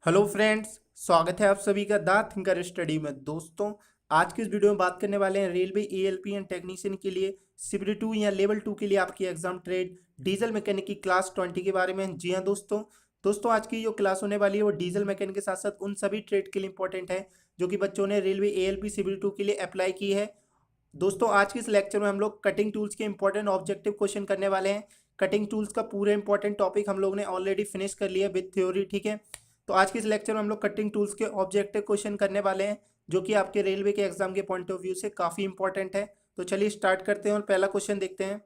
Hello friends, स्वागत है आप सभी का द थिंकर स्टडी में। दोस्तों, आज की इस वीडियो में बात करने वाले हैं रेलवे एएलपी एंड टेक्नीशियन के लिए शिफ्ट 2 या लेवल 2 के लिए आपकी एग्जाम ट्रेड डीजल मैकेनिक की क्लास 20 के बारे में। जी हाँ दोस्तों आज की जो क्लास होने वाली है वो डीजल मैकेनिक के साथ साथ उन सभी ट्रेड के लिए इंपॉर्टेंट है जो कि बच्चों ने रेलवे एएलपी शिफ्ट 2 के लिए अप्लाई की है। दोस्तों, आज के इस लेक्चर में हम लोग कटिंग टूल्स के इंपॉर्टेंट ऑब्जेक्टिव क्वेश्चन करने वाले हैं। कटिंग टूल्स का पूरे इंपॉर्टेंट टॉपिक हम लोग ने ऑलरेडी फिनिश कर लिया विद थ्योरी, ठीक है। तो आज के इस लेक्चर में हम लोग कटिंग टूल्स के ऑब्जेक्टिव क्वेश्चन करने वाले हैं जो कि आपके रेलवे के एग्जाम के पॉइंट ऑफ व्यू से काफ़ी इंपॉर्टेंट है। तो चलिए स्टार्ट करते हैं और पहला क्वेश्चन देखते हैं।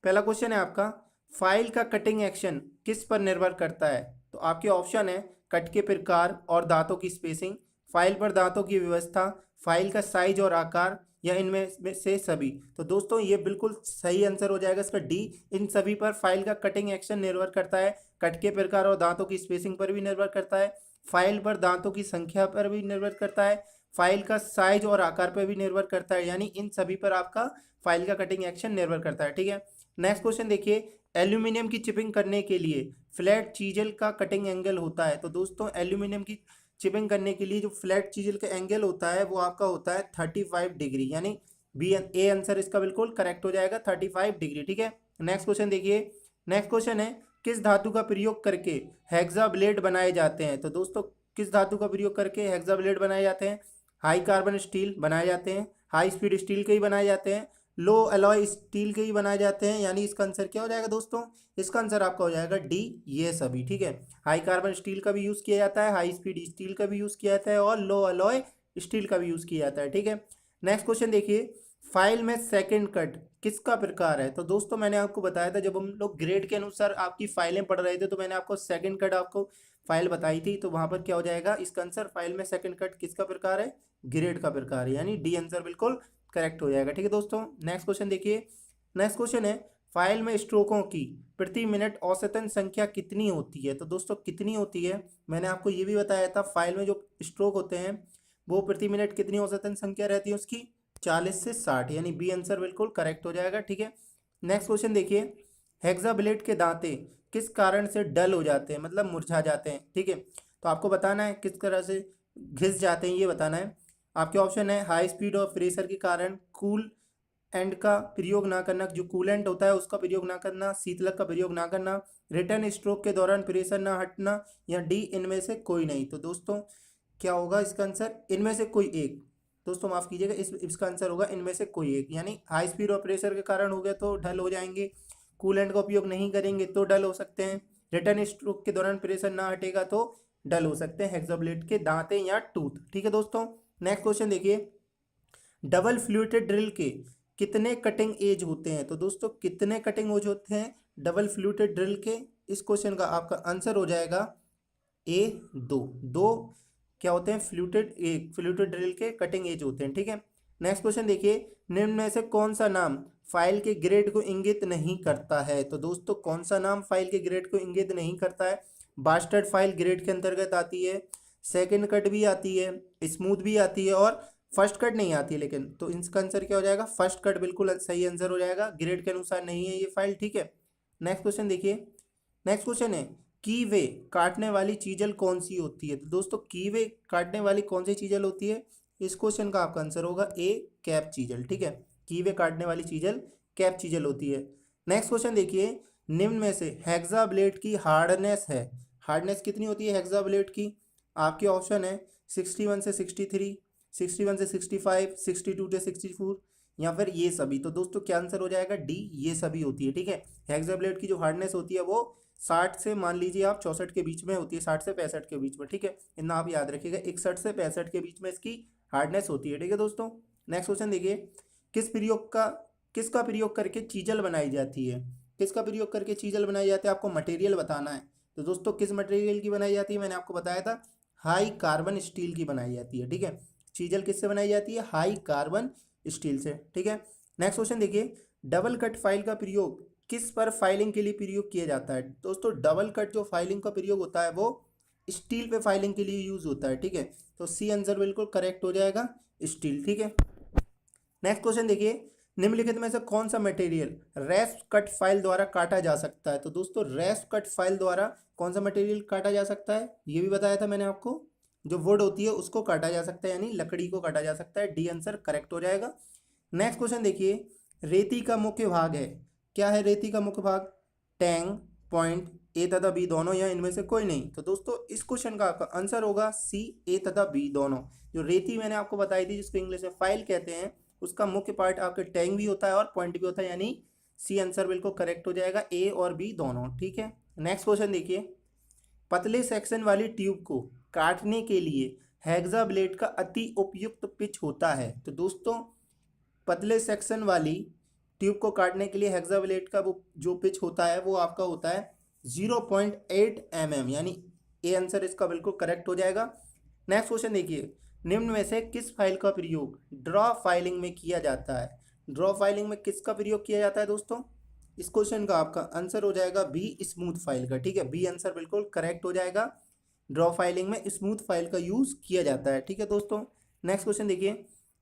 पहला क्वेश्चन है आपका, फाइल का कटिंग एक्शन किस पर निर्भर करता है। तो आपके ऑप्शन है कट के प्रकार और दांतों की स्पेसिंग, फाइल पर दांतों की व्यवस्था, फाइल का साइज और आकार, या इनमें से सभी। तो दोस्तों ये बिल्कुल सही आंसर हो जाएगा इसका डी। इन सभी पर फाइल का कटिंग एक्शन निर्भर करता है। कट के प्रकार और दांतों की स्पेसिंग पर भी निर्भर करता है, फाइल पर दांतों की संख्या पर भी निर्भर करता है, फाइल का साइज और आकार पर भी निर्भर करता है। यानी इन सभी पर आपका फाइल का कटिंग एक्शन निर्भर करता है, ठीक है। नेक्स्ट क्वेश्चन देखिए, एल्यूमिनियम की चिपिंग करने के लिए फ्लैट चीजल का कटिंग एंगल होता है। तो दोस्तों एल्यूमिनियम की चिपिंग करने के लिए जो फ्लैट चीजल का एंगल होता है वो आपका होता है 35 डिग्री, यानी बी ए आंसर इसका बिल्कुल करेक्ट हो जाएगा 35 डिग्री, ठीक है। नेक्स्ट क्वेश्चन देखिए, नेक्स्ट क्वेश्चन है किस धातु का प्रयोग करके हेक्सा ब्लेड बनाए जाते हैं। तो दोस्तों किस धातु का प्रयोग करके हेक्सा ब्लेड बनाए जाते हैं। हाई कार्बन स्टील बनाए जाते हैं, हाई स्पीड स्टील के ही बनाए जाते हैं, लो अलॉय स्टील के ही बनाए जाते हैं। यानी इसका आंसर क्या हो जाएगा दोस्तों, इसका आंसर आपका हो जाएगा डी, ये सभी, ठीक है। हाई कार्बन स्टील का भी यूज़ किया जाता है, हाई स्पीड स्टील का भी यूज़ किया जाता है और लो अलॉय स्टील का भी यूज़ किया जाता है, ठीक है। नेक्स्ट क्वेश्चन देखिए, फाइल में सेकंड कट किसका प्रकार है। तो दोस्तों मैंने आपको बताया था जब हम लोग ग्रेड के अनुसार आपकी फाइलें पढ़ रहे थे तो मैंने आपको सेकंड कट आपको फाइल बताई थी। तो वहां पर क्या हो जाएगा, इसका आंसर फाइल में सेकंड कट किसका प्रकार है, ग्रेड का प्रकार है, यानी डी आंसर बिल्कुल करेक्ट हो जाएगा, ठीक है दोस्तों। नेक्स्ट क्वेश्चन देखिए, नेक्स्ट क्वेश्चन है फाइल में स्ट्रोकों की प्रति मिनट औसतन संख्या कितनी होती है। तो दोस्तों कितनी होती है, मैंने आपको ये भी बताया था फाइल में जो स्ट्रोक होते हैं वो प्रति मिनट कितनी औसतन संख्या रहती है उसकी, 40 से 60, यानी बी आंसर बिल्कुल करेक्ट हो जाएगा, ठीक है। नेक्स्ट क्वेश्चन देखिए, हेक्सा ब्लेड के दांते किस कारण से डल हो जाते हैं, मतलब मुरझा जाते हैं, ठीक है। तो आपको बताना है किस तरह से घिस जाते हैं, ये बताना है। आपके ऑप्शन है हाई स्पीड और प्रेशर के कारण, कूल एंड का प्रयोग ना करना, जो कूलेंट होता है उसका प्रयोग ना करना, शीतलक का प्रयोग ना करना, रिटर्न स्ट्रोक के दौरान प्रेशर ना हटना, या डी इनमें से कोई नहीं। तो दोस्तों क्या होगा इसका आंसर, इनमें से कोई एक। दोस्तों माफ कीजिएगा, इसका आंसर होगा इनमें से कोई एक, यानी हाई स्पीड और प्रेशर के कारण हो गया तो ढल हो जाएंगे, कूलेंट का उपयोग नहीं करेंगे तो डल हो सकते हैं, रिटर्न स्ट्रोक के दौरान प्रेशर ना हटेगा तो डल हो सकते हैं हेक्सा ब्लेड के दांते या टूथ, ठीक है दोस्तों। नेक्स्ट क्वेश्चन देखिए, डबल फ्लूटेड ड्रिल के कितने कटिंग एज होते हैं। तो दोस्तों कितने कटिंग एज होते हैं डबल फ्लूटेड ड्रिल के, इस क्वेश्चन का आपका आंसर हो जाएगा ए, दो। दो क्या होते हैं, फ्लूटेड ड्रिल के कटिंग एज होते हैं, ठीक है। नेक्स्ट क्वेश्चन देखिए, निम्न में से कौन सा नाम फाइल के ग्रेड को इंगित नहीं करता है। तो दोस्तों कौन सा नाम फाइल के ग्रेड को इंगित नहीं करता है, बास्टर्ड फाइल ग्रेड के अंतर्गत आती है, सेकंड कट भी आती है, स्मूथ भी आती है और फर्स्ट कट नहीं आती है। लेकिन तो इसका आंसर क्या हो जाएगा, फर्स्ट कट बिल्कुल सही आंसर हो जाएगा, ग्रेड के अनुसार नहीं है ये फाइल, ठीक है। नेक्स्ट क्वेश्चन देखिए, नेक्स्ट क्वेश्चन है की वे काटने वाली चीजल कौन सी होती है। तो दोस्तों की वे काटने वाली कौन सी चीजल होती है, इस क्वेश्चन का आपका आंसर होगा ए, कैप चीजल, ठीक है। की वे काटने वाली चीजल कैप चीजल होती है। नेक्स्ट क्वेश्चन देखिए, निम्न में से हेक्सा ब्लेड की हार्डनेस है, हार्डनेस कितनी होती है हेक्सा ब्लेड की। आपके ऑप्शन है 61 से 63, 61 से 65, 62 से 64, या फिर ये सभी। तो दोस्तों क्या आंसर हो जाएगा डी, ये सभी होती है, ठीक है। हेक्सा ब्लेड की जो हार्डनेस होती है वो 60 से मान लीजिए आप 64 के बीच में होती है, 60 से 65 के बीच में, ठीक है। इतना आप याद रखिएगा, 61 से 65 के बीच में इसकी हार्डनेस होती है, ठीक है दोस्तों। नेक्स्ट क्वेश्चन देखिए, किसका प्रयोग करके चीजल बनाई जाती है, किसका प्रयोग करके चीजल बनाई जाती है, आपको मटेरियल बताना है। तो दोस्तों किस मटेरियल की बनाई जाती है, मैंने आपको बताया था हाई कार्बन स्टील की बनाई जाती है, ठीक है। चीजल किससे बनाई जाती है, हाई कार्बन स्टील से, ठीक है। नेक्स्ट क्वेश्चन देखिए, डबल कट फाइल का प्रयोग किस पर फाइलिंग के लिए प्रयोग किया जाता है। दोस्तों डबल कट जो फाइलिंग का प्रयोग होता है वो स्टील पे फाइलिंग के लिए यूज होता है, ठीक है। तो सी आंसर बिल्कुल करेक्ट हो जाएगा, स्टील, ठीक है। नेक्स्ट क्वेश्चन देखिए, निम्नलिखित में से कौन सा मटेरियल रेस्प कट फाइल द्वारा काटा जा सकता है? तो दोस्तों रेस्प कट फाइल द्वारा कौन सा मटेरियल काटा जा सकता है, ये भी बताया था मैंने आपको। जो वुड होती है उसको काटा जा सकता है, यानी लकड़ी को काटा जा सकता है। डी आंसर करेक्ट हो जाएगा। नेक्स्ट क्वेश्चन देखिए, रेती का मुख्य भाग है, क्या है रेती का मुख्य भाग? टैंग, पॉइंट, ए तथा बी दोनों, या इनमें से कोई नहीं? तो दोस्तों इस क्वेश्चन का आपका आंसर होगा सी, ए तथा बी दोनों। जो रेती मैंने आपको बताई थी जिसको इंग्लिश में फाइल कहते हैं, उसका मुख्य पार्ट आपके टैंग भी होता है और पॉइंट भी होता है, यानी सी आंसर बिल्कुल करेक्ट हो जाएगा, ए और बी दोनों। ठीक है, नेक्स्ट क्वेश्चन देखिए, पतले सेक्शन वाली ट्यूब को काटने के लिए हेक्सा ब्लेड का अति उपयुक्त पिच होता है? तो दोस्तों पतले सेक्शन वाली ट्यूब को काटने के लिए हेक्सा ब्लेड का वो जो पिच होता है वो आपका होता है 0.8 mm, यानी ए आंसर इसका बिल्कुल करेक्ट हो जाएगा। नेक्स्ट क्वेश्चन देखिए, निम्न में से किस फाइल का प्रयोग ड्रॉ फाइलिंग में किया जाता है? ड्रॉ फाइलिंग में किसका प्रयोग किया जाता है दोस्तों? इस क्वेश्चन का आपका आंसर हो जाएगा बी, स्मूथ फाइल का। ठीक है, बी आंसर बिल्कुल करेक्ट हो जाएगा। ड्रॉ फाइलिंग में स्मूथ फाइल का यूज किया जाता है। ठीक है दोस्तों, नेक्स्ट क्वेश्चन देखिए,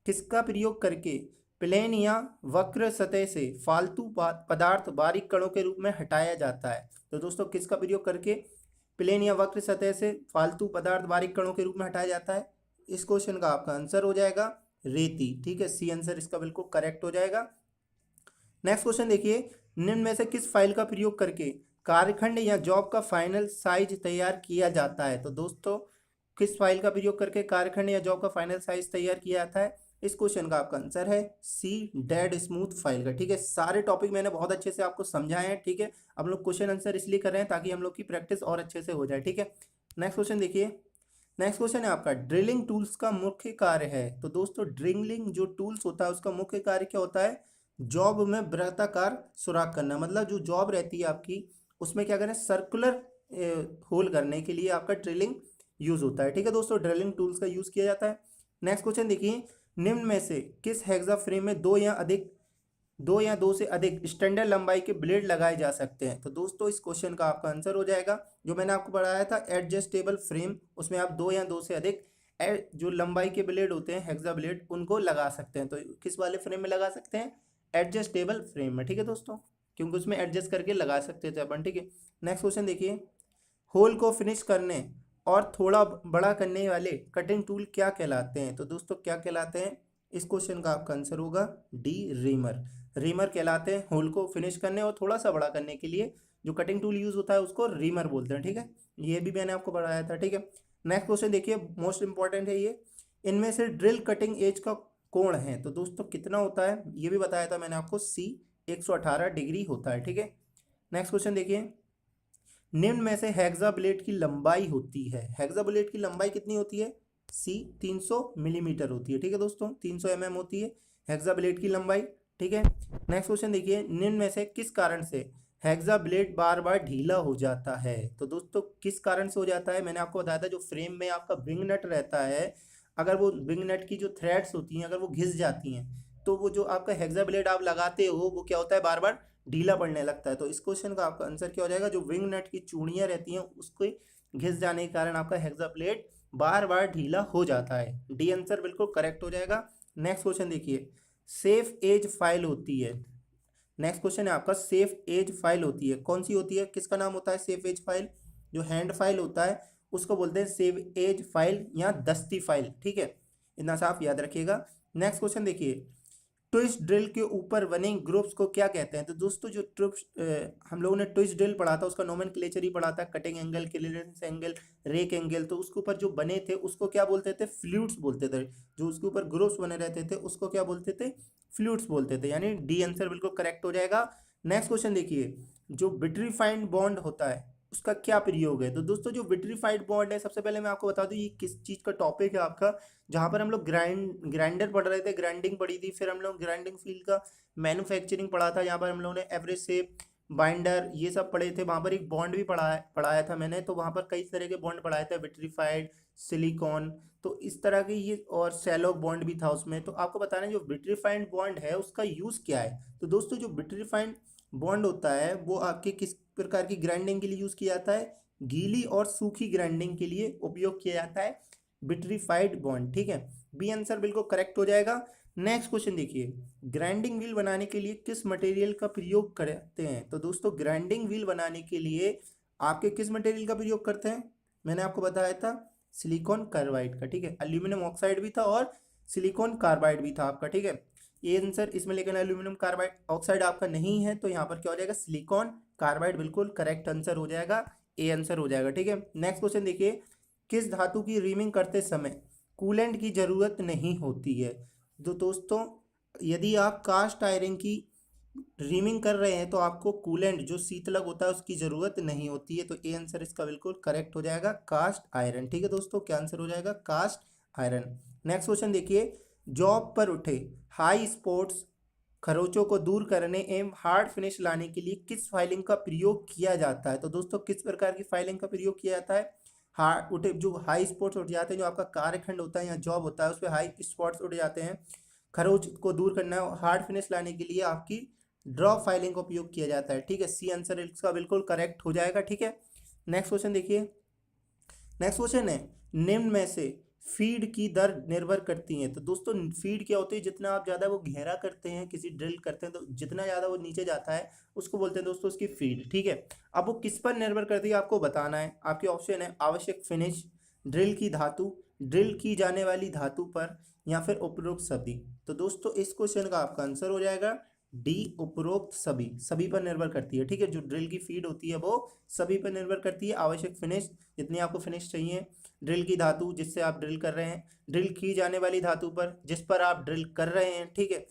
किसका प्रयोग करके प्लेन या वक्र सतह से फालतू पदार्थ बारीक कणों के रूप में हटाया जाता है? तो दोस्तों किसका प्रयोग करके प्लेन या वक्र सतह से फालतू पदार्थ बारीक कणों के रूप में हटाया जाता है? इस क्वेश्चन का आपका आंसर हो जाएगा रेती। ठीक है, सी आंसर इसका बिल्कुल करेक्ट हो जाएगा। नेक्स्ट क्वेश्चन देखिए, निम्न में से किस फाइल का प्रयोग करके कार्यखंड या जॉब का फाइनल साइज तैयार किया जाता है? तो दोस्तों किस फाइल का प्रयोग करके कार्यखंड या जॉब का फाइनल साइज तैयार किया जाता है? इस क्वेश्चन का आपका आंसर है सी, डेड स्मूथ फाइल का। ठीक है, सारे टॉपिक मैंने बहुत अच्छे से आपको समझाए हैं। ठीक है, हम लोग क्वेश्चन आंसर इसलिए कर रहे हैं ताकि हम लोग की प्रैक्टिस और अच्छे से हो जाए। ठीक है, नेक्स्ट क्वेश्चन देखिए, नेक्स्ट क्वेश्चन है आपका, ड्रिलिंग टूल्स का मुख्य कार्य है? तो दोस्तों ड्रिलिंग जो टूल्स होता है उसका मुख्य कार्य क्या होता है? जॉब में वृत्ताकार सुराख करना। मतलब जो जॉब रहती है आपकी उसमें क्या करें, सर्कुलर होल करने के लिए आपका ड्रिलिंग यूज होता है। ठीक है दोस्तों, ड्रिलिंग टूल्स का यूज किया जाता है। नेक्स्ट क्वेश्चन देखिए, निम्न में से किस हेक्सा फ्रेम में दो या दो से अधिक स्टैंडर्ड लंबाई के ब्लेड लगाए जा सकते हैं? तो दोस्तों इस क्वेश्चन का आपका आंसर हो जाएगा जो मैंने आपको बताया था एडजस्टेबल फ्रेम, उसमें आप दो या दो से अधिक जो लंबाई के ब्लेड होते हैं हेक्सा ब्लेड उनको लगा सकते हैं। तो किस वाले फ्रेम में लगा सकते हैं? एडजस्टेबल फ्रेम में। ठीक है दोस्तों, क्योंकि उसमें एडजस्ट करके लगा सकते थे अपन। ठीक है, नेक्स्ट क्वेश्चन देखिए, होल को फिनिश करने और थोड़ा बड़ा करने वाले कटिंग टूल क्या कहलाते हैं? तो दोस्तों क्या कहलाते हैं? इस क्वेश्चन का आपका आंसर होगा डी, रीमर। रीमर कहलाते हैं होल को फिनिश करने और थोड़ा सा बड़ा करने के लिए जो कटिंग टूल यूज होता है उसको रीमर बोलते हैं। ठीक है, ये भी मैंने आपको बताया था। ठीक है, नेक्स्ट क्वेश्चन देखिए, मोस्ट इंपॉर्टेंट है ये, इनमें से ड्रिल कटिंग एज का कोण है? तो दोस्तों कितना होता है ये भी बताया था मैंने आपको, सी 118 डिग्री होता है। ठीक है, नेक्स्ट क्वेश्चन देखिए, निम्न में से हेक्सा ब्लेड की लंबाई होती है, हेक्सा ब्लेड की लंबाई कितनी होती है? सी 300 मिलीमीटर होती है। ठीक है दोस्तों, 300 mm होती है हेक्सा ब्लेड की लंबाई। ठीक है, नेक्स्ट क्वेश्चन देखिए, निम्न में से किस कारण से हेक्सा ब्लेड बार बार ढीला हो जाता है? तो दोस्तों किस कारण से हो जाता है? मैंने आपको बताया था जो फ्रेम में आपका विंग नट रहता है, अगर वो विंग नट की जो थ्रेड्स होती हैं अगर वो घिस जाती हैं तो वो जो आपका हेक्सा ब्लेड आप लगाते हो वो क्या होता है, बार बार ढीला पड़ने लगता है। तो इस क्वेश्चन का आपका आंसर क्या हो जाएगा? जो विंग नट की चूड़ियां रहती हैं उसके घिस जाने के कारण आपका हेक्सा ब्लेड बार बार ढीला हो जाता है। डी आंसर बिल्कुल करेक्ट हो जाएगा। नेक्स्ट क्वेश्चन देखिए, सेफ एज फाइल होती है, नेक्स्ट क्वेश्चन है आपका, सेफ एज फाइल होती है, कौन सी होती है? किसका नाम होता है सेफ एज फाइल? जो हैंड फाइल होता है उसको बोलते हैं सेफ एज फाइल या दस्ती फाइल। ठीक है, इतना साफ याद रखिएगा। नेक्स्ट क्वेश्चन देखिए, ट्विस्ट ड्रिल के ऊपर बने ग्रुप्स को क्या कहते हैं? तो दोस्तों जो हम लोगों ने ट्विस्ट ड्रिल पढ़ा था उसका नोमेनक्लेचर ही पढ़ा था, cutting angle, clearance angle, rake angle. तो उसके ऊपर जो बने थे उसको क्या बोलते थे? फ्लूइड्स बोलते थे। जो उसके ऊपर ग्रुप्स बने रहते थे उसको क्या बोलते थे? फ्लूइड्स बोलते थे, यानी डी आंसर बिल्कुल करेक्ट हो जाएगा। नेक्स्ट क्वेश्चन देखिए, जो विट्रीफाइड बॉन्ड होता है उसका क्या प्रयोग है? तो दोस्तों जो विट्रीफाइड बॉन्ड है, सबसे पहले मैं आपको बता दूं ये किस चीज़ का टॉपिक है आपका, जहाँ पर हम लोग ग्राइंडर पढ़ रहे थे, ग्राइंडिंग पढ़ी थी, फिर हम लोग ग्राइंडिंग फील्ड का मैन्युफैक्चरिंग पढ़ा था, यहाँ पर हम लोगों ने एवरेज शेप, बाइंडर ये सब पढ़े थे। वहाँ पर एक बॉन्ड भी पढ़ाया था मैंने, तो वहाँ पर कई तरह के बॉन्ड पढ़ाए थे, विट्रीफाइड, सिलिकॉन, तो इस तरह के ये, और सैलो बॉन्ड भी था उसमें। तो आपको बताना है जो विट्रीफाइड बॉन्ड है उसका यूज़ क्या है। तो दोस्तों जो विट्रीफाइड बॉन्ड होता है वो आपके किस प्रकार की ग्राइंडिंग के लिए यूज़ किया जाता है? गीली और सूखी ग्राइंडिंग के लिए उपयोग किया जाता है विट्रीफाइड बॉन्ड। ठीक है, बी आंसर बिल्कुल करेक्ट हो जाएगा। नेक्स्ट क्वेश्चन देखिए, ग्राइंडिंग व्हील बनाने के लिए किस मटेरियल का प्रयोग करते हैं? तो दोस्तों ग्राइंडिंग व्हील बनाने के लिए आपके किस मटेरियल का प्रयोग करते हैं? मैंने आपको बताया था सिलिकॉन कार्बाइड का, ठीक है। एल्यूमिनियम ऑक्साइड भी था और सिलिकॉन कार्बाइड भी था आपका, ठीक है। ये आंसर इसमें, लेकिन एल्यूमिनियम कार्बाइड ऑक्साइड आपका नहीं है, तो यहाँ पर क्या हो जाएगा, सिलिकॉन कार्बाइड बिल्कुल करेक्ट आंसर हो जाएगा, ए आंसर हो जाएगा, ठीक है। नेक्स्ट क्वेश्चन देखिए, किस धातु की रीमिंग करते समय कूलेंट की जरूरत नहीं होती है? तो दोस्तों यदि आप कास्ट आयरन की रीमिंग कर रहे हैं तो आपको कूलेंट जो शीतलक होता है उसकी जरूरत नहीं होती है, तो ए आंसर इसका बिल्कुल करेक्ट हो जाएगा, कास्ट आयरन, ठीक है दोस्तों। क्या आंसर हो जाएगा, कास्ट आयरन। नेक्स्ट क्वेश्चन देखिए, जॉब पर उठे हाई स्पोर्ट्स खरोचों को दूर करने एवं हार्ड फिनिश लाने के लिए किस फाइलिंग का प्रयोग किया जाता है? तो दोस्तों किस प्रकार की फाइलिंग का प्रयोग किया जाता है? हार्ड उठे जो हाई स्पॉट्स उठ जाते हैं, जो आपका कार्यखंड होता है या जॉब होता है उस पर हाई स्पॉट्स उठ जाते हैं, खरोच को दूर करना है, हार्ड फिनिश लाने के लिए आपकी ड्रॉ फाइलिंग का उपयोग किया जाता है, ठीक है। सी आंसर इसका बिल्कुल करेक्ट हो जाएगा, ठीक है। नेक्स्ट क्वेश्चन देखिए, नेक्स्ट क्वेश्चन है, निम्न में से फीड की दर निर्भर करती है? तो दोस्तों फीड क्या होती है, जितना आप ज़्यादा वो गहरा करते हैं, किसी ड्रिल करते हैं तो जितना ज़्यादा वो नीचे जाता है उसको बोलते हैं दोस्तों उसकी फीड, ठीक है। अब वो किस पर निर्भर करती है आपको बताना है। आपके ऑप्शन है आवश्यक फिनिश, ड्रिल की धातु, ड्रिल की जाने वाली धातु पर, या फिर उपरोक्त सभी। तो दोस्तों इस क्वेश्चन का आपका आंसर हो जाएगा डी, उपरोक्त सभी, सभी पर निर्भर करती है, ठीक है। जो ड्रिल की फीड होती है वो सभी पर निर्भर करती है। आवश्यक फिनिश, जितनी आपको फिनिश चाहिए, ड्रिल की धातु जिससे आप ड्रिल कर रहे हैं, ड्रिल की जाने वाली धातु पर जिस पर आप ड्रिल कर रहे हैं, ठीक है,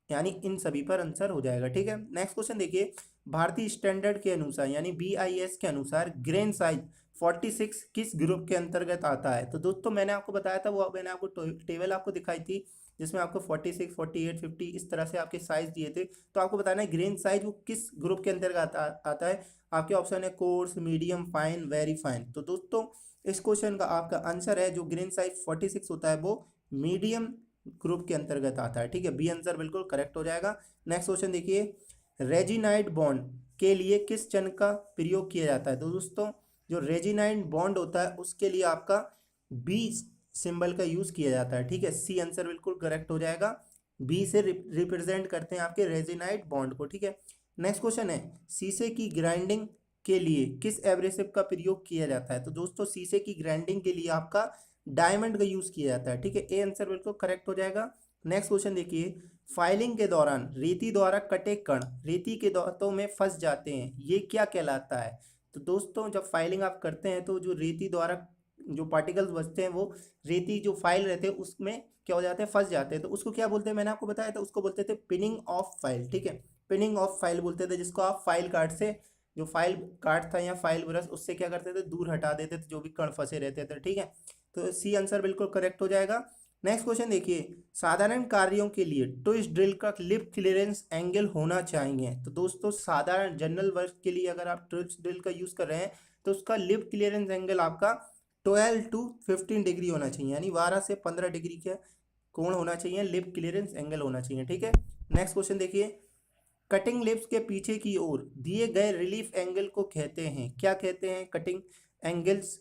यानी इन सभी पर आंसर हो जाएगा, ठीक है। नेक्स्ट क्वेश्चन देखिए, भारतीय स्टैंडर्ड के अनुसार यानी BIS के अनुसार ग्रेन साइज 46 किस ग्रुप के अंतर्गत आता है? तो दोस्तों मैंने आपको बताया था, वो मैंने आपको टेबल आपको दिखाई थी जिसमें आपको 46, 48, 50 इस तरह से आपके साइज दिए थे, तो आपको बताना है ग्रेन साइज वो किस ग्रुप के अंतर्गत आता है। आपके ऑप्शन है course, medium, fine, very fine. तो दोस्तों इस क्वेश्चन का आपका आंसर है जो ग्रेन साइज 46 होता है वो मीडियम ग्रुप के अंतर्गत आता है, ठीक है। बी आंसर बिल्कुल करेक्ट हो जाएगा। नेक्स्ट क्वेश्चन देखिए, रेजिनाइड बॉन्ड के लिए किस चिन्ह का प्रयोग किया जाता है? तो दोस्तों जो रेजिनाइड बॉन्ड होता है उसके लिए आपका बी सिंबल का यूज किया जाता है, ठीक है। सी आंसर बिल्कुल करेक्ट हो जाएगा, बी से रिप्रेजेंट करते हैं आपके रेजिनाइड बॉन्ड को, ठीक है। नेक्स्ट क्वेश्चन है, शीशे की ग्राइंडिंग के लिए किस एब्रेसिव का प्रयोग किया जाता है? तो दोस्तों शीशे की ग्राइंडिंग के लिए आपका डायमंड का यूज किया जाता है, ठीक है। ए आंसर बिल्कुल करेक्ट हो जाएगा। नेक्स्ट क्वेश्चन देखिए, फाइलिंग के दौरान रेती द्वारा कटे कण रेती के दांतों में फंस जाते हैं, ये क्या कहलाता है? तो दोस्तों जब फाइलिंग आप करते हैं तो जो रेती द्वारा जो पार्टिकल्स बचते हैं वो रेती जो फाइल रहते हैं उसमें क्या हो जाते हैं, फंस जाते हैं, तो उसको क्या बोलते हैं, मैंने आपको बताया था, उसको बोलते थे पिनिंग ऑफ फाइल, ठीक है। पिनिंग ऑफ फाइल बोलते थे, जिसको आप फाइल कार्ड से जो फाइल कार्ड था या फाइल ब्रश उससे क्या करते थे, दूर हटा देते थे जो भी कण फंसे रहते थे, ठीक है। तो सी आंसर बिल्कुल करेक्ट हो जाएगा। नेक्स्ट क्वेश्चन देखिए, साधारण कार्यों के लिए ट्विस्ट ड्रिल का लिप क्लियरेंस एंगल होना चाहिए? तो दोस्तों साधारण जनरल वर्क के लिए अगर आप ट्विस्ट ड्रिल का यूज कर रहे हैं तो उसका लिप क्लियरेंस एंगल आपका 12 to 15 डिग्री होना चाहिए, यानी 12 से 15 डिग्री का कोण होना चाहिए, लिप क्लियरेंस एंगल होना चाहिए, ठीक है। नेक्स्ट क्वेश्चन देखिए, कटिंग लिप्स के पीछे की ओर दिए गए रिलीफ एंगल को कहते हैं, क्या कहते हैं? कटिंग एंगल्स,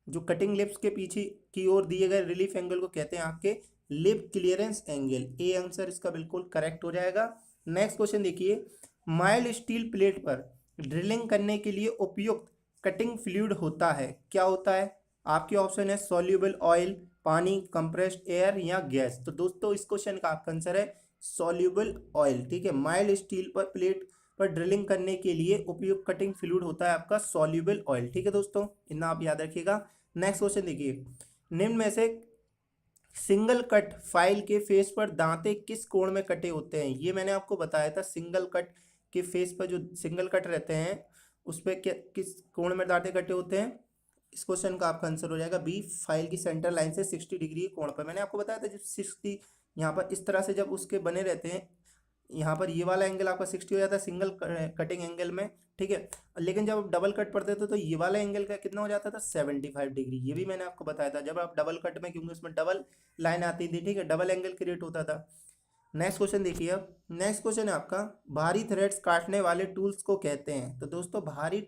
जो कटिंग लिप्स के पीछे की ओर दिए गए रिलीफ एंगल को कहते हैं आपके lip clearance angle. A answer इसका बिल्कुल करेक्ट हो जाएगा। नेक्स्ट क्वेश्चन देखिए, माइल्ड स्टील प्लेट पर ड्रिलिंग करने के लिए उपयुक्त कटिंग फ्लूइड होता है, क्या होता है? आपके ऑप्शन है सॉल्यूबल ऑयल, पानी, कंप्रेस्ड एयर या गैस। तो दोस्तों इस क्वेश्चन का आपका आंसर है सॉल्यूबल ऑयल, ठीक है। माइल्ड स्टील पर प्लेट पर ड्रिलिंग करने के लिए उपयुक्त कटिंग फ्लूइड होता है आपका सॉल्यूबल ऑयल, ठीक है दोस्तों, इतना आप याद रखिएगा। नेक्स्ट क्वेश्चन देखिए, निम्न में से सिंगल कट फाइल के फेस पर दांते किस कोण में कटे होते हैं? ये मैंने आपको बताया था, सिंगल कट के फेस पर जो सिंगल कट रहते हैं उस पर किस कोण में दांते कटे होते हैं? इस क्वेश्चन का आपका आंसर हो जाएगा बी, फाइल की सेंटर लाइन से 60 डिग्री कोण पर। मैंने आपको बताया था जब 60 यहाँ पर इस तरह से जब उसके बने रहते हैं, यहाँ पर ये वाला एंगल आपका 60 हो जाता है सिंगल कटिंग एंगल में, ठीक है। लेकिन जब आप डबल कट पढ़ते थे तो ये वाला एंगल का कितना हो जाता था, 75 डिग्री। ये भी मैंने आपको बताया था, जब आप डबल कट में, क्योंकि उसमें डबल लाइन आती थी, ठीक है, डबल एंगल क्रिएट होता था। नेक्स्ट क्वेश्चन देखिए, अब नेक्स्ट क्वेश्चन है आपका, भारी थ्रेड्स काटने वाले टूल्स को कहते हैं? तो दोस्तों भारी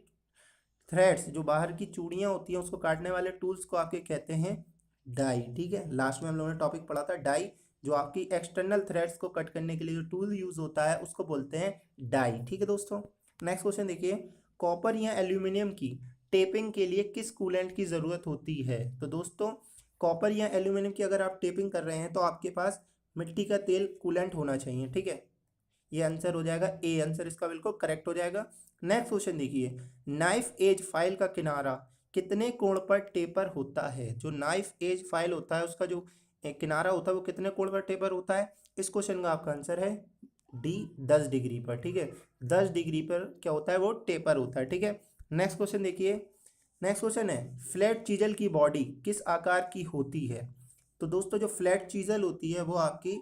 थ्रेड्स जो बाहर की चूड़ियाँ होती हैं उसको काटने वाले टूल्स को आपके कहते हैं डाई, ठीक है। लास्ट में हम लोगों ने टॉपिक पढ़ा था डाई, जो आपकी एक्सटर्नल थ्रेड्स को कट करने के लिए जो टूल यूज होता है उसको बोलते हैं डाई। ठीक है दोस्तों, नेक्स्ट क्वेश्चन देखिए, कॉपर या एल्यूमिनियम की टेपिंग के लिए किस कूलेंट की ज़रूरत होती है? तो दोस्तों कॉपर या एल्यूमिनियम की अगर आप टेपिंग कर रहे हैं तो आपके पास मिट्टी का तेल कूलेंट होना चाहिए। ठीक है, ये आंसर हो जाएगा ए, आंसर इसका बिल्कुल करेक्ट हो जाएगा। नेक्स्ट क्वेश्चन देखिए, नाइफ एज फाइल का किनारा कितने कोण पर टेपर होता है? जो नाइफ एज फाइल होता है उसका जो किनारा होता है वो कितने कोण पर टेपर होता है? इस क्वेश्चन का आपका आंसर है डी, 10 डिग्री पर। ठीक है, 10 डिग्री पर क्या होता है, वो टेपर होता है। ठीक है, नेक्स्ट क्वेश्चन देखिए, नेक्स्ट क्वेश्चन है फ्लैट चीजल की बॉडी किस आकार की होती है? तो दोस्तों जो फ्लैट चीजल होती है वो आपकी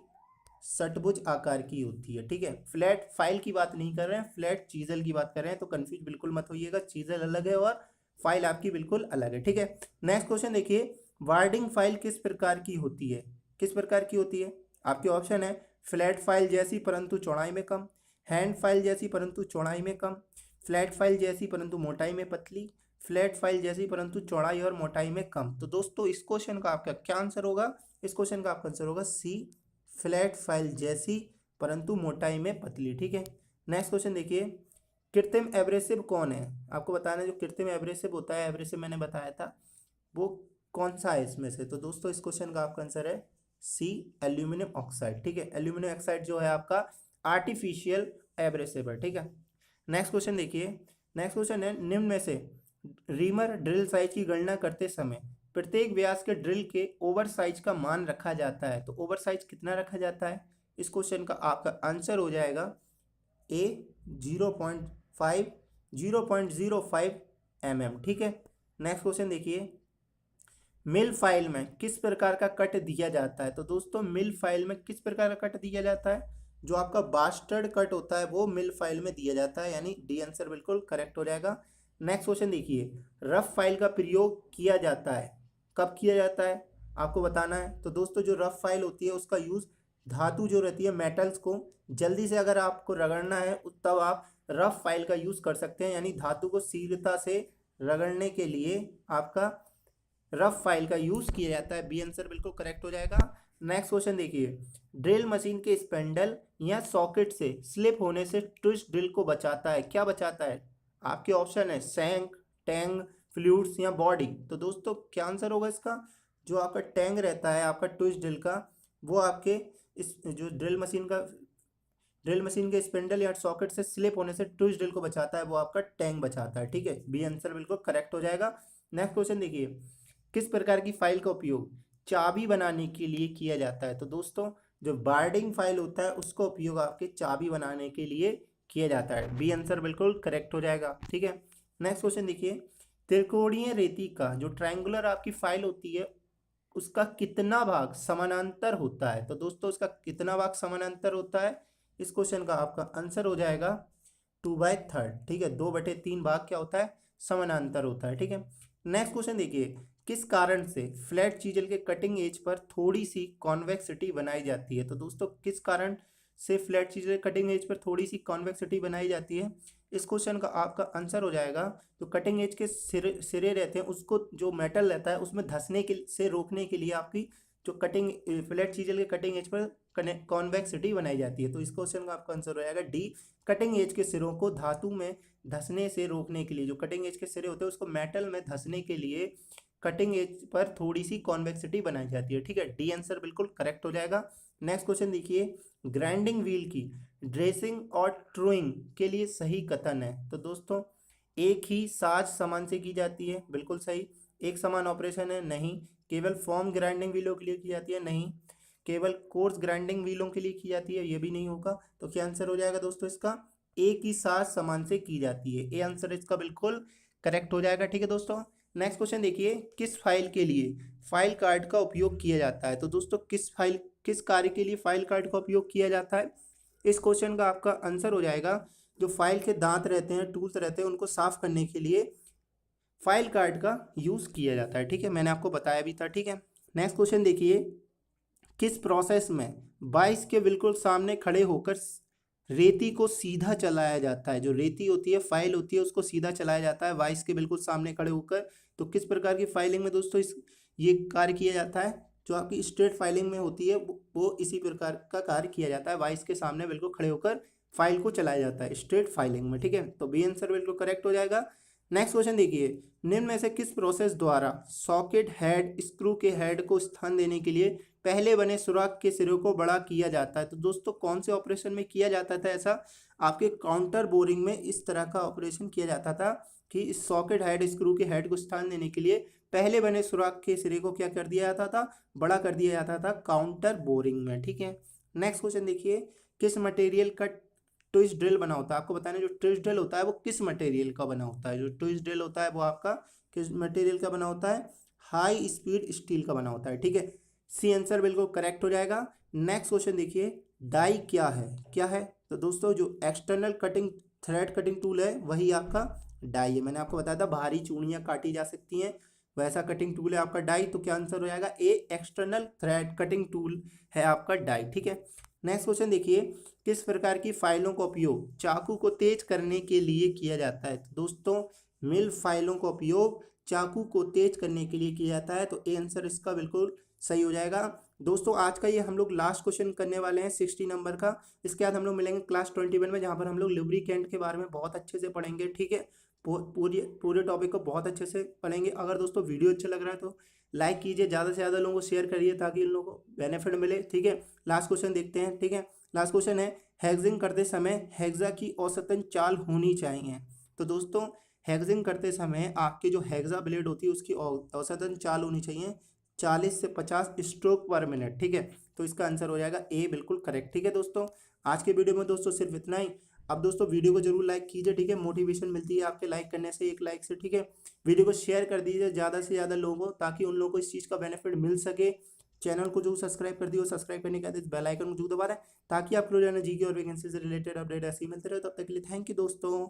षटभुज आकार की होती है। ठीक है, फ्लैट फाइल की बात नहीं कर रहे हैं, फ्लैट चीजल की बात कर रहे हैं, तो कंफ्यूज बिल्कुल मत होइएगा, चीजल अलग है और फाइल आपकी बिल्कुल अलग है। ठीक है, नेक्स्ट क्वेश्चन देखिए, वार्डिंग फाइल किस प्रकार की होती है? किस प्रकार की होती है? आपके ऑप्शन है फ्लैट फाइल जैसी परंतु चौड़ाई में कम, हैंड फाइल जैसी परंतु चौड़ाई में कम, फ्लैट फाइल जैसी परंतु मोटाई में पतली, फ्लैट फाइल जैसी परंतु चौड़ाई और मोटाई में कम। तो दोस्तों इस क्वेश्चन का आपका क्या आंसर होगा? इस क्वेश्चन का आपका आंसर होगा सी, फ्लैट फाइल जैसी परंतु मोटाई में पतली। ठीक है, नेक्स्ट क्वेश्चन देखिए, कृत्रिम एब्रेसिव कौन है? आपको बताना है जो कृत्रिम एब्रेसिव होता है, एब्रेसिव मैंने बताया था, वो कौन सा है इसमें से? तो दोस्तों इस क्वेश्चन का आपका आंसर है सी, एल्यूमिनियम ऑक्साइड। ठीक है, एल्यूमिनियम ऑक्साइड जो है आपका आर्टिफिशियल एब्रेसिव है। ठीक है, नेक्स्ट क्वेश्चन देखिए, नेक्स्ट क्वेश्चन है निम्न में से रीमर ड्रिल साइज की गणना करते समय प्रत्येक व्यास के ड्रिल के ओवर साइज का मान रखा जाता है, तो ओवर साइज कितना रखा जाता है? इस क्वेश्चन का आपका आंसर हो जाएगा ए, 0.05 mm। ठीक है, नेक्स्ट क्वेश्चन देखिए, मिल फाइल में किस प्रकार का कट दिया जाता है? तो दोस्तों मिल फाइल में किस प्रकार का कट दिया जाता है? जो आपका बास्टर्ड कट होता है वो मिल फाइल में दिया जाता है, यानी डी आंसर बिल्कुल करेक्ट हो जाएगा। नेक्स्ट क्वेश्चन देखिए, रफ फाइल का प्रयोग किया जाता है, कब किया जाता है आपको बताना है। तो दोस्तों जो रफ फाइल होती है उसका यूज धातु जो रहती है, मेटल्स को जल्दी से अगर आपको रगड़ना है तब आप रफ फाइल का यूज कर सकते हैं, यानी धातु को शीघ्रता से रगड़ने के लिए आपका रफ फाइल का यूज किया जाता है। बी आंसर बिल्कुल करेक्ट हो जाएगा। नेक्स्ट क्वेश्चन देखिए, ड्रिल मशीन के स्पेंडल या सॉकेट से स्लिप होने से ट्विस्ट ड्रिल को बचाता है, क्या बचाता है? आपके ऑप्शन है सैंक, टैंग, फ्लूइड्स या बॉडी। तो दोस्तों क्या आंसर होगा इसका? जो आपका टैंग रहता है आपका ट्विस्ट ड्रिल का, वो आपके इस जो ड्रिल मशीन के स्पेंडल या सॉकेट से स्लिप होने से ट्विस्ट ड्रिल को बचाता है, वो आपका टैंग बचाता है। ठीक है, बी आंसर बिल्कुल करेक्ट हो जाएगा। नेक्स्ट क्वेश्चन देखिए, किस प्रकार की फाइल का उपयोग चाबी बनाने के लिए किया जाता है? तो दोस्तों जो बाइंडिंग फाइल होता है उसका उपयोग आपके चाबी बनाने के लिए किया जाता है। बी आंसर बिल्कुल करेक्ट हो जाएगा। ठीक है, नेक्स्ट क्वेश्चन देखिए, त्रिकोणीय रेती का जो ट्रायंगुलर आपकी फाइल होती है उसका कितना भाग समानांतर होता है? तो दोस्तों उसका कितना भाग समानांतर होता है? इस क्वेश्चन का आपका आंसर हो जाएगा 2/3। ठीक है, 2/3 भाग क्या होता है? समानांतर होता है। ठीक है, नेक्स्ट क्वेश्चन देखिए, किस कारण से फ्लैट चीजल के कटिंग एज पर थोड़ी सी कॉन्वेक्सिटी बनाई जाती है? तो दोस्तों किस कारण से फ्लैट चीजल के कटिंग एज पर थोड़ी सी कॉन्वेक्सिटी बनाई जाती है? इस क्वेश्चन का आपका आंसर हो जाएगा, जो कटिंग एज के सिरे रहते हैं उसको जो मेटल रहता है उसमें धंसने के से रोकने के लिए आपकी जो कटिंग फ्लैट चीजल के कटिंग एज पर कॉन्वेक्सिटी बनाई जाती है। तो इस क्वेश्चन का आपका आंसर हो जाएगा डी, कटिंग एज के सिरों को धातु में धंसने से रोकने के लिए, जो कटिंग एज के सिरे होते हैं उसको मेटल में धंसने के लिए कटिंग एज पर थोड़ी सी कॉन्वेक्सिटी बनाई जाती है। ठीक है, डी आंसर बिल्कुल करेक्ट हो जाएगा। नेक्स्ट क्वेश्चन देखिए, ग्राइंडिंग व्हील की ड्रेसिंग और ट्रूइंग के लिए सही कथन है? तो दोस्तों एक ही साज सामान से की जाती है, बिल्कुल सही। एक समान ऑपरेशन है, नहीं। केवल फॉर्म ग्राइंडिंग व्हीलों के लिए की जाती है, नहीं। केवल कोर्स ग्राइंडिंग व्हीलों के लिए की जाती है, ये भी नहीं होगा। तो क्या आंसर हो जाएगा दोस्तों इसका? एक ही साज सामान से की जाती है, ये आंसर इसका बिल्कुल करेक्ट हो जाएगा। ठीक है दोस्तों, नेक्स्ट क्वेश्चन देखिए, किस फाइल के लिए फाइल कार्ड का उपयोग किया जाता है? तो दोस्तों किस कार्य के लिए फाइल कार्ड का उपयोग किया जाता है? इस क्वेश्चन का आपका आंसर हो जाएगा, जो फाइल के दांत रहते हैं, टूल्स रहते हैं, उनको साफ करने के लिए फाइल कार्ड का यूज किया जाता है। ठीक है, मैंने आपको बताया भी था। ठीक है, नेक्स्ट क्वेश्चन देखिए, किस प्रोसेस में 22 के बिल्कुल सामने खड़े होकर रेती को सीधा चलाया जाता है? जो रेती होती है, फाइल होती है, उसको सीधा चलाया जाता है 22 के बिल्कुल सामने खड़े होकर। तो किस प्रकार की फाइलिंग में दोस्तों ये कार्य किया जाता है? जो आपकी स्ट्रेट फाइलिंग में होती है वो इसी प्रकार का कार्य किया जाता है। वाइस के सामने बिल्कुल खड़े होकर फाइल को चलाया जाता है स्ट्रेट फाइलिंग में, ठीक है। तो बी आंसर बिल्कुल करेक्ट हो जाएगा। नेक्स्ट क्वेश्चन देखिए, निम्न में से किस प्रोसेस द्वारा सॉकेट हेड स्क्रू के हेड को स्थान देने के लिए पहले बने सुराख के सिरे को बड़ा किया जाता है? तो दोस्तों कौन से ऑपरेशन में किया जाता था ऐसा? आपके काउंटर बोरिंग में इस तरह का ऑपरेशन किया जाता था कि इस सॉकेट हेड स्क्रू के हेड को स्थान देने के लिए पहले बने सुराख के सिरे को क्या कर दिया जाता था? बड़ा कर दिया जाता था काउंटर बोरिंग में, ठीक है। नेक्स्ट क्वेश्चन देखिए, किस मटेरियल का ट्विस्ट ड्रिल बना होता है? आपको बताना जो ट्विस्ट ड्रिल होता है वो किस मटेरियल का बना होता है। जो ट्विस्ट ड्रिल होता है वो आपका किस मटेरियल का बना होता है? हाई स्पीड स्टील का बना होता है, ठीक है। सी आंसर बिल्कुल करेक्ट हो जाएगा। नेक्स्ट क्वेश्चन देखिए, डाई क्या है? क्या है? तो दोस्तों जो external cutting thread cutting tool है वही आपका डाई है। मैंने आपको बताया था भारी चूड़ियाँ काटी जा सकती हैं, वैसा कटिंग टूल है आपका डाई। तो क्या आंसर हो जाएगा? ए, एक्सटर्नल थ्रेड कटिंग टूल है आपका डाई, ठीक है। नेक्स्ट क्वेश्चन देखिए, किस प्रकार की फाइलों का उपयोग चाकू को तेज करने के लिए किया जाता है? तो दोस्तों मिल फाइलों का उपयोग चाकू को तेज करने के लिए किया जाता है। तो ए आंसर इसका बिल्कुल सही हो जाएगा। दोस्तों आज का ये हम लोग लास्ट क्वेश्चन करने वाले हैं 60 नंबर का। इसके बाद हम लोग मिलेंगे क्लास 21 में, जहाँ पर हम लोग लुब्रिकेंट के बारे में बहुत अच्छे से पढ़ेंगे, ठीक है। पूरी पूरे टॉपिक को बहुत अच्छे से पढ़ेंगे। अगर दोस्तों वीडियो अच्छा लग रहा है तो लाइक कीजिए, ज़्यादा से ज़्यादा लोगों को शेयर करिए ताकि इन लोगों को बेनिफिट मिले, ठीक है। लास्ट क्वेश्चन देखते हैं, ठीक है। लास्ट क्वेश्चन है, हैग्जिंग करते समय हेक्सा की औसतन चाल होनी चाहिए? तो दोस्तों हैग्जिंग करते समय आपकी जो हेक्सा ब्लेड होती है उसकी औसतन चाल होनी चाहिए 40 से 50 स्ट्रोक पर मिनट, ठीक है। तो इसका आंसर हो जाएगा ए, बिल्कुल करेक्ट, ठीक है। दोस्तों आज के वीडियो में दोस्तों सिर्फ इतना ही। अब दोस्तों वीडियो को जरूर लाइक कीजिए, ठीक है। मोटिवेशन मिलती है आपके लाइक करने से, एक लाइक से, ठीक है। वीडियो को शेयर कर दीजिए ज़्यादा से ज़्यादा लोगों को, ताकि उन लोगों को इस चीज़ का बेनिफिट मिल सके। चैनल को जो सब्सक्राइब कर दियो, सब्सक्राइब करने के बाद इस बेल आइकन को जो दबा रहे हैं ताकि आप रोजाना जीके और वैकेंसी से रिलेटेड अपडेट ऐसे ही मिलते रहे। तब तक के लिए थैंक यू दोस्तों।